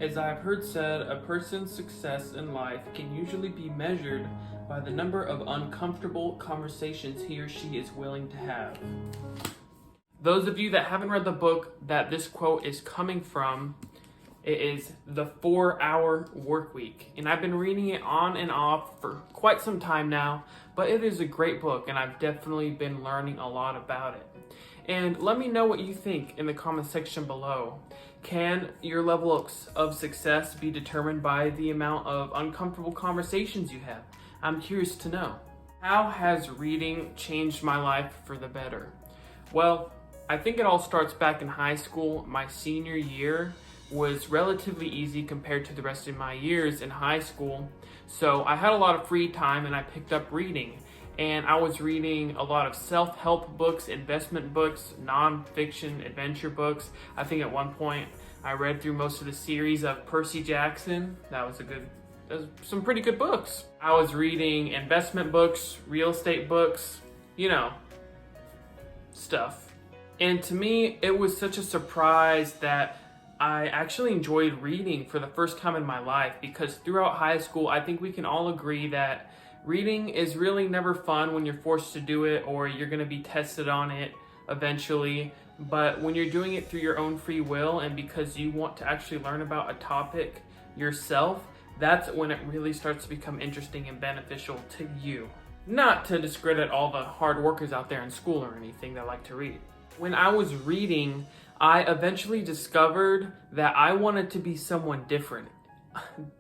As I've heard said, a person's success in life can usually be measured by the number of uncomfortable conversations he or she is willing to have. Those of you that haven't read the book that this quote is coming from, it is The 4-Hour Workweek. And I've been reading it on and off for quite some time now, but it is a great book and I've definitely been learning a lot about it. And let me know what you think in the comment section below. Can your level of success be determined by the amount of uncomfortable conversations you have? I'm curious to know. How has reading changed my life for the better? Well, I think it all starts back in high school. My senior year was relatively easy compared to the rest of my years in high school. So I had a lot of free time and I picked up reading. And I was reading a lot of self-help books, investment books, non-fiction adventure books. I think at one point I read through most of the series of Percy Jackson. That was some pretty good books. I was reading investment books, real estate books, stuff. And to me, it was such a surprise that I actually enjoyed reading for the first time in my life, because throughout high school, I think we can all agree that reading is really never fun when you're forced to do it or you're going to be tested on it eventually. But when you're doing it through your own free will and because you want to actually learn about a topic yourself, that's when it really starts to become interesting and beneficial to you. Not to discredit all the hard workers out there in school or anything that like to read. When I was reading, I eventually discovered that I wanted to be someone different.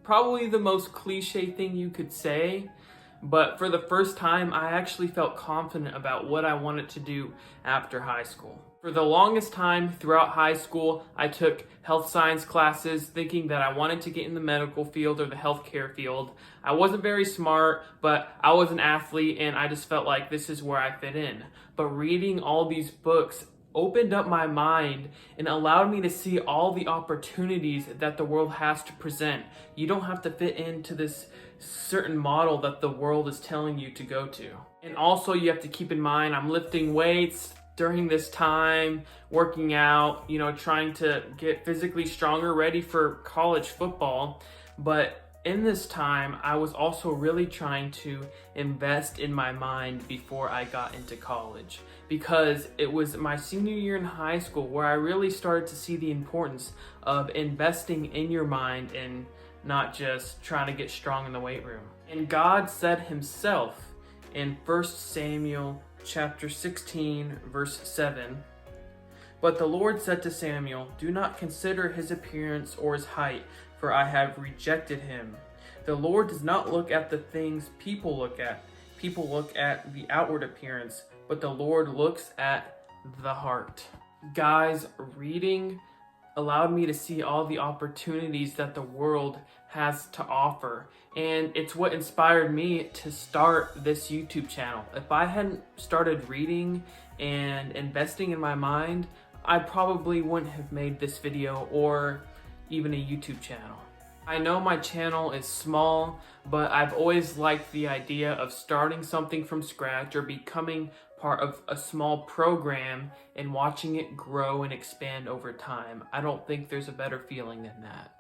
Probably the most cliche thing you could say, but for the first time, I actually felt confident about what I wanted to do after high school. For the longest time throughout high school, I took health science classes thinking that I wanted to get in the medical field or the healthcare field. I wasn't very smart, but I was an athlete and I just felt like this is where I fit in. But reading all these books opened up my mind and allowed me to see all the opportunities that the world has to present. You don't have to fit into this certain model that the world is telling you to go to. And also you have to keep in mind, I'm lifting weights during this time, working out, trying to get physically stronger, ready for college football. But in this time, I was also really trying to invest in my mind before I got into college, because it was my senior year in high school where I really started to see the importance of investing in your mind and not just trying to get strong in the weight room. And God said himself in 1 Samuel chapter 16, verse 7, "But the Lord said to Samuel, do not consider his appearance or his height, for I have rejected him. The Lord does not look at the things people look at. People look at the outward appearance, but the Lord looks at the heart." Guys, reading allowed me to see all the opportunities that the world has to offer. And it's what inspired me to start this YouTube channel. If I hadn't started reading and investing in my mind, I probably wouldn't have made this video or even a YouTube channel. I know my channel is small, but I've always liked the idea of starting something from scratch or becoming part of a small program and watching it grow and expand over time. I don't think there's a better feeling than that.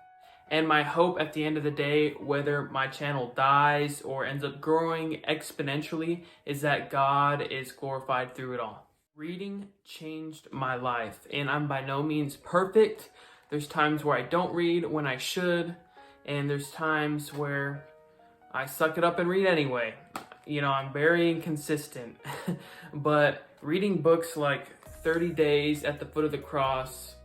And my hope at the end of the day, whether my channel dies or ends up growing exponentially, is that God is glorified through it all. Reading changed my life, and I'm by no means perfect. There's times where I don't read when I should, and there's times where I suck it up and read anyway. I'm very inconsistent. But reading books like 30 Days at the Foot of the Cross,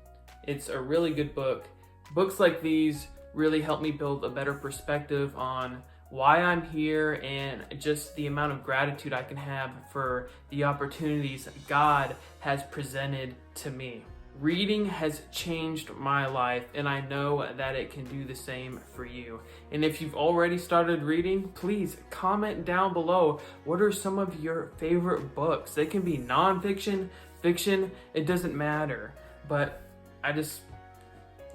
it's a really good book. Books like these really help me build a better perspective on why I'm here and just the amount of gratitude I can have for the opportunities God has presented to me. Reading has changed my life, and I know that it can do the same for you. And if you've already started reading, please comment down below. What are some of your favorite books? They can be nonfiction, fiction, it doesn't matter. But I just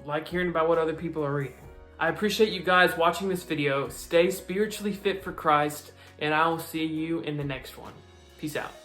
like hearing about what other people are reading. I appreciate you guys watching this video. Stay spiritually fit for Christ, and I will see you in the next one. Peace out.